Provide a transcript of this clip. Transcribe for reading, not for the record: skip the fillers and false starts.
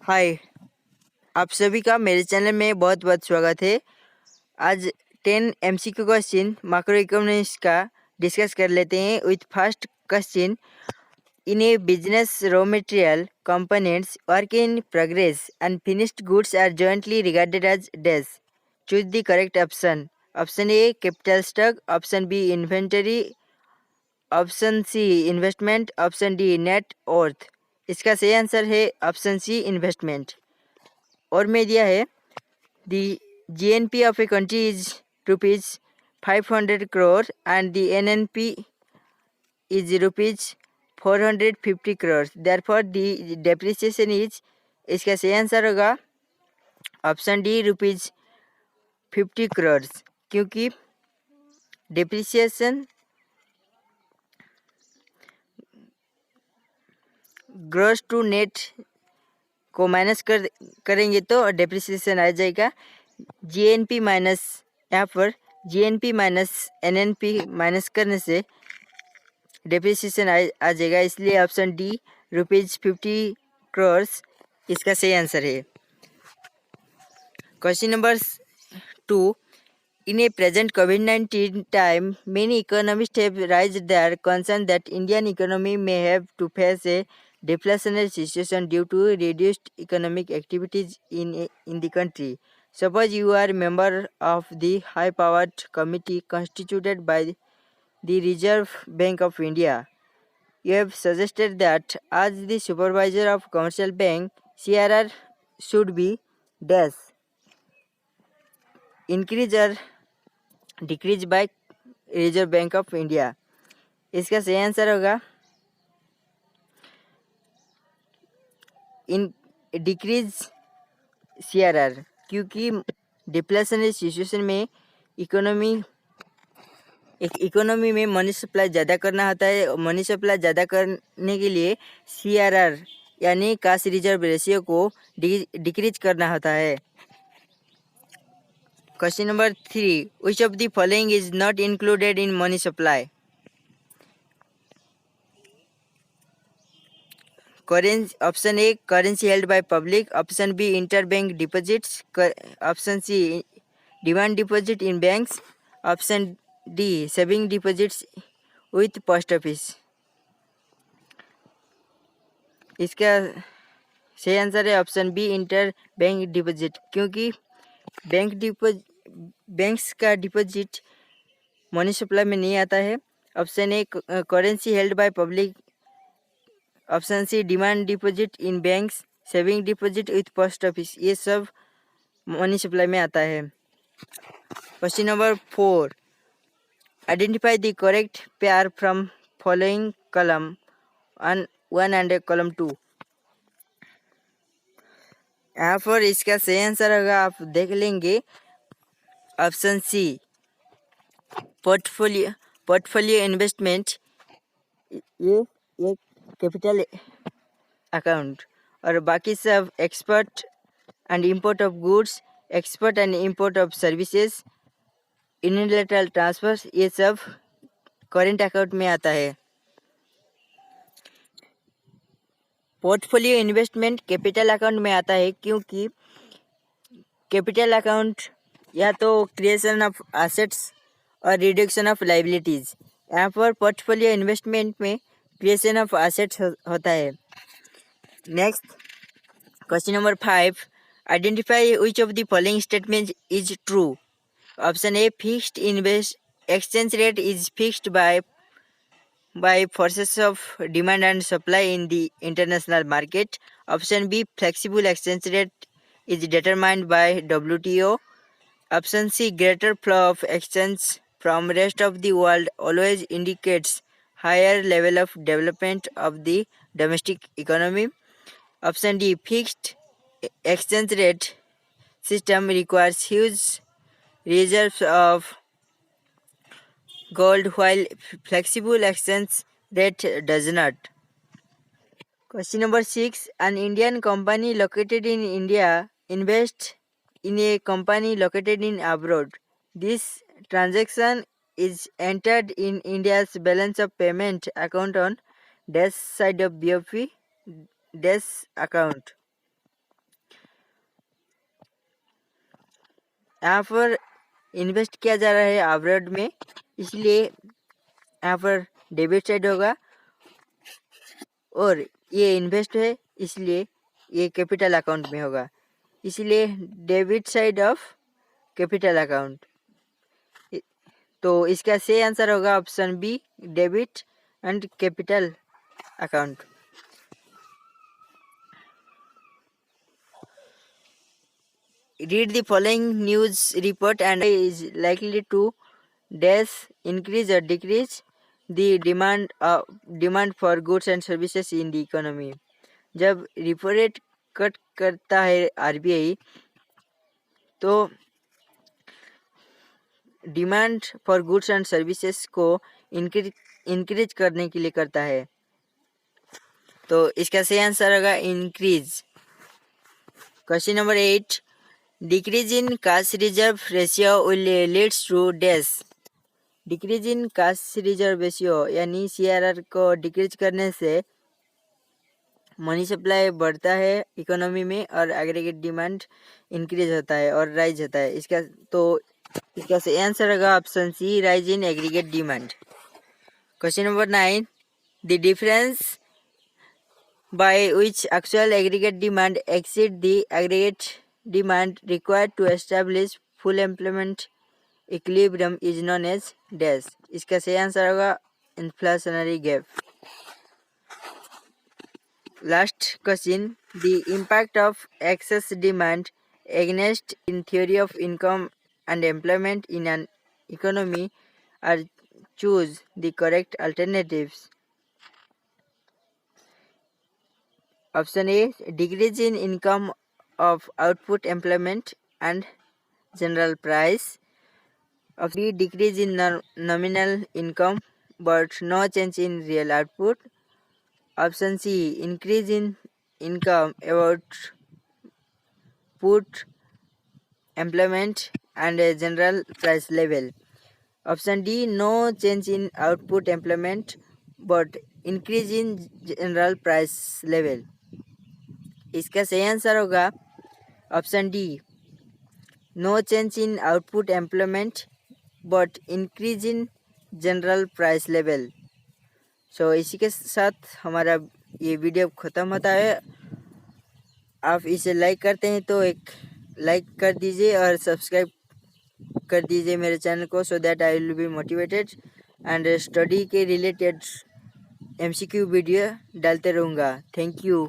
हाय, आप सभी का मेरे चैनल में बहुत बहुत स्वागत है। आज 10 MCQ क्वेश्चन मैक्रो इकोनॉमिक्स का डिस्कस कर लेते हैं। With first question, in a business raw material components work in progress and finished goods are jointly regarded as dash. Choose the correct option. Option A capital stock, option B inventory, option C investment, option D net worth. इसका सही answer है option C investment. और में दिया है the GNP of a country is rupees 500 crore and the NNP is rupees 450 crores. Therefore the depreciation is, इसका सही answer होगा ऑप्शन डी रुपीज 50 crores, क्योंकि डिप्रिसिएशन ग्रॉस टू नेट को माइनस करेंगे तो डिप्रिसिएशन आ जाएगा। जीएनपी माइनस, यहाँ पर जीएनपी माइनस एनएनपी माइनस करने से डिप्रिसिएशन आ जाएगा, इसलिए ऑप्शन डी रुपीज 50 crores इसका सही आंसर है। Question number 2, in a present COVID-19 time, many economists have raised their concern that Indian economy may have to face a deflationary situation due to reduced economic activities in the country. Suppose you are a member of the high-powered committee constituted by the Reserve Bank of India. You have suggested that as the supervisor of commercial bank, CRR should be dash increase or decrease by reserve bank of India. इसका सही answer होगा in decrease CRR, क्योंकि डिप्लेशनरी situation में economy में money supply ज़्यादा करना होता है। मनी सप्लाई ज़्यादा करने के लिए सीआरआर यानी कैश रिजर्व रेशियो को डिक्रीज करना होता है। Question number 3, which of the following is not included in money supply? Option A currency held by public, option B interbank deposits, option C demand deposit in banks, option D saving deposits with post office। इसका सही answer है option B inter bank deposit, क्योंकि banks का deposit money supply में नहीं आता है। Option A currency held by public, option C demand deposit in banks, saving deposit with post office, ये सब मनी सप्लाई में आता है। Question number 4, identify the correct pair from following column 1 and column 2। यहाँ पर इसका सही आंसर होगा, आप देख लेंगे, ऑप्शन सी पोर्टफोलियो इन्वेस्टमेंट, ये कैपिटल अकाउंट, और बाकी सब export and import of goods, export and import of services, unilateral transfers, ये सब करेंट अकाउंट में आता है। पोर्टफोलियो इन्वेस्टमेंट कैपिटल अकाउंट में आता है, क्योंकि कैपिटल अकाउंट या तो क्रिएशन ऑफ एसेट्स और रिडक्शन ऑफ लाइबिलिटीज। यहाँ पर पोर्टफोलियो इन्वेस्टमेंट में क्रिएशन ऑफ एसेट्स होता है। Next question number 5, identify which of the following statement is true. Option a fixed exchange rate is fixed by forces of demand and supply in the international market. Option B flexible exchange rate is determined by WTO. Option C greater flow of exchange from rest of the world always indicates higher level of development of the domestic economy. Option D fixed exchange rate system requires huge reserves of gold while flexible exchange rate does not. Question number 6, an Indian company located in India invests in a company located in abroad. This transaction is entered in India's balance of payment account on dash side of BOP dash account. यहाँ पर invest किया जा रहा है abroad में, इसलिए यहाँ पर डेबिट साइड होगा, और ये इन्वेस्ट है इसलिए ये कैपिटल अकाउंट में होगा, इसलिए debit side of capital account. तो इसका सही आंसर होगा option B, debit and capital account. Read the following news report and is likely to dash increase or decrease the demand for goods and services in the economy। जब repo rate cut करता है RBI तो demand for goods and services को increase करने के लिए करता है, तो इसका सही आंसर होगा increase. Question number 8, decrease in cash reserve ratio will leads to dash. Decrease in cash reserve ratio यानी सीआरआर को डिक्रीज करने से मनी सप्लाई बढ़ता है इकोनॉमी में और एग्रीगेट डिमांड इंक्रीज होता है और राइज होता है। इसका सही आंसर होगा option C, rise in aggregate demand. Question number 9, the difference by which actual aggregate demand exceed the aggregate demand required to establish full employment equilibrium is known as dash. इसका सही answer होगा inflationary gap. Last question, the impact of excess demand against in theory of income and employment in an economy are choose the correct alternatives। Option A, decrease in income of output employment and general price। Option B, decrease in nominal income but no change in real output। Option C, increase in income about put employment and a general price level। Option D, no change in output employment but increase in general price level। इसका सही answer होगा option D, no change in output employment but increase in general price level. So इसी के साथ हमारा ये video ख़त्म होता है। आप इसे लाइक करते हैं तो एक लाइक कर दीजिए और सब्सक्राइब कर दीजिए मेरे चैनल को, so that I will be motivated and study के रिलेटेड एमसीक्यू वीडियो डालते रहूँगा। Thank you.